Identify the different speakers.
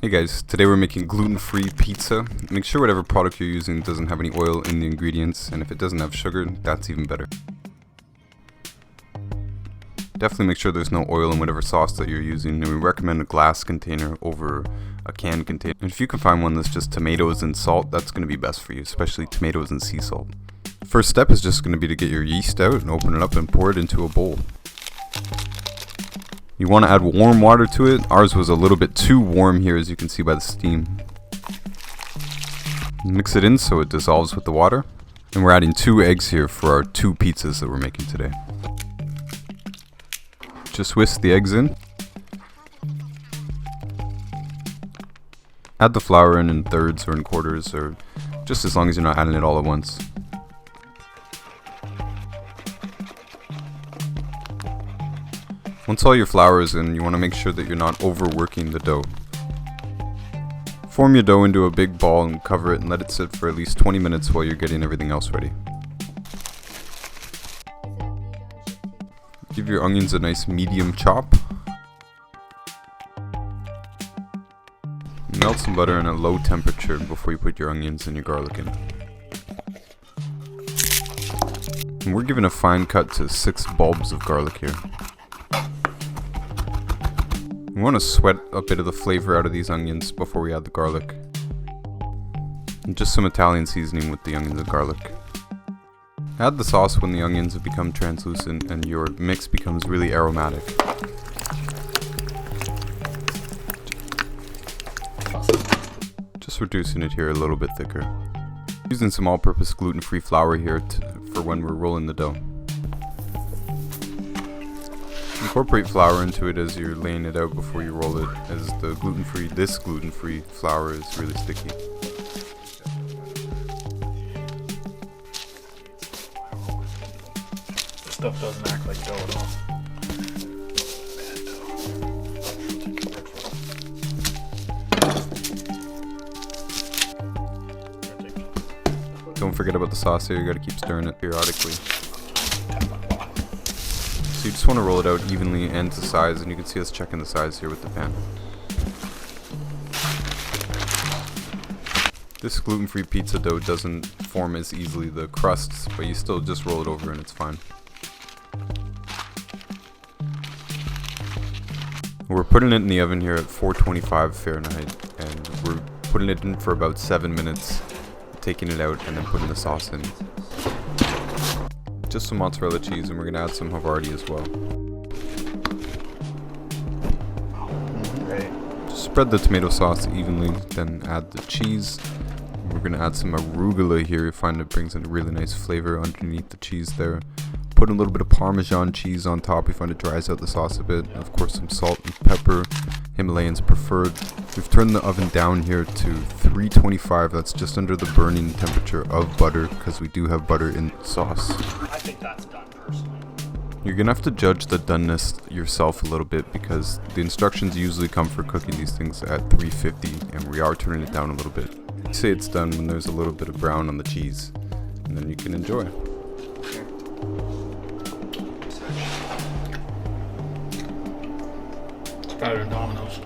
Speaker 1: Hey guys, today we're making gluten-free pizza. Make sure whatever product you're using doesn't have any oil in the ingredients, and if it doesn't have sugar, that's even better. Definitely make sure there's no oil in whatever sauce that you're using, and we recommend a glass container over a can container. And if you can find one that's just tomatoes and salt, that's going to be best for you, especially tomatoes and sea salt. First step is just going to be to get your yeast out and open it up and pour it into a bowl. You want to add warm water to it. Ours was a little bit too warm here, as you can see by the steam. Mix it in so it dissolves with the water. And we're adding 2 eggs here for our 2 pizzas that we're making today. Just whisk the eggs in. Add the flour in thirds or in quarters, or just as long as you're not adding it all at once. Once all your flour is in, you want to make sure that you're not overworking the dough. Form your dough into a big ball and cover it and let it sit for at least 20 minutes while you're getting everything else ready. Give your onions a nice medium chop. Melt some butter in a low temperature before you put your onions and your garlic in. And we're giving a fine cut to 6 bulbs of garlic here. We want to sweat a bit of the flavor out of these onions before we add the garlic. And just some Italian seasoning with the onions and garlic. Add the sauce when the onions have become translucent and your mix becomes really aromatic. Just reducing it here a little bit thicker. Using some all-purpose gluten-free flour here for when we're rolling the dough. Incorporate flour into it as you're laying it out before you roll it, as this gluten-free flour is really sticky.
Speaker 2: This stuff doesn't act like dough at all.
Speaker 1: Don't forget about the sauce here, you gotta keep stirring it periodically. So you just want to roll it out evenly and to size, and you can see us checking the size here with the pan. This gluten-free pizza dough doesn't form as easily, the crusts, but you still just roll it over and it's fine. We're putting it in the oven here at 425 Fahrenheit, and we're putting it in for about 7 minutes, taking it out and then putting the sauce in. Just some mozzarella cheese, and we're going to add some Havarti as well. Just spread the tomato sauce evenly, then add the cheese. We're going to add some arugula here. You find it brings a really nice flavor underneath the cheese there. Put a little bit of Parmesan cheese on top. We find it dries out the sauce a bit. And of course some salt and pepper. Himalayan's preferred. We've turned the oven down here to 325. That's just under the burning temperature of butter, because we do have butter in the sauce.
Speaker 2: I think that's done personally.
Speaker 1: You're gonna have to judge the doneness yourself a little bit, because the instructions usually come for cooking these things at 350, and we are turning it down a little bit. You say it's done when there's a little bit of brown on the cheese, and then you can enjoy.
Speaker 2: It's better than Domino's.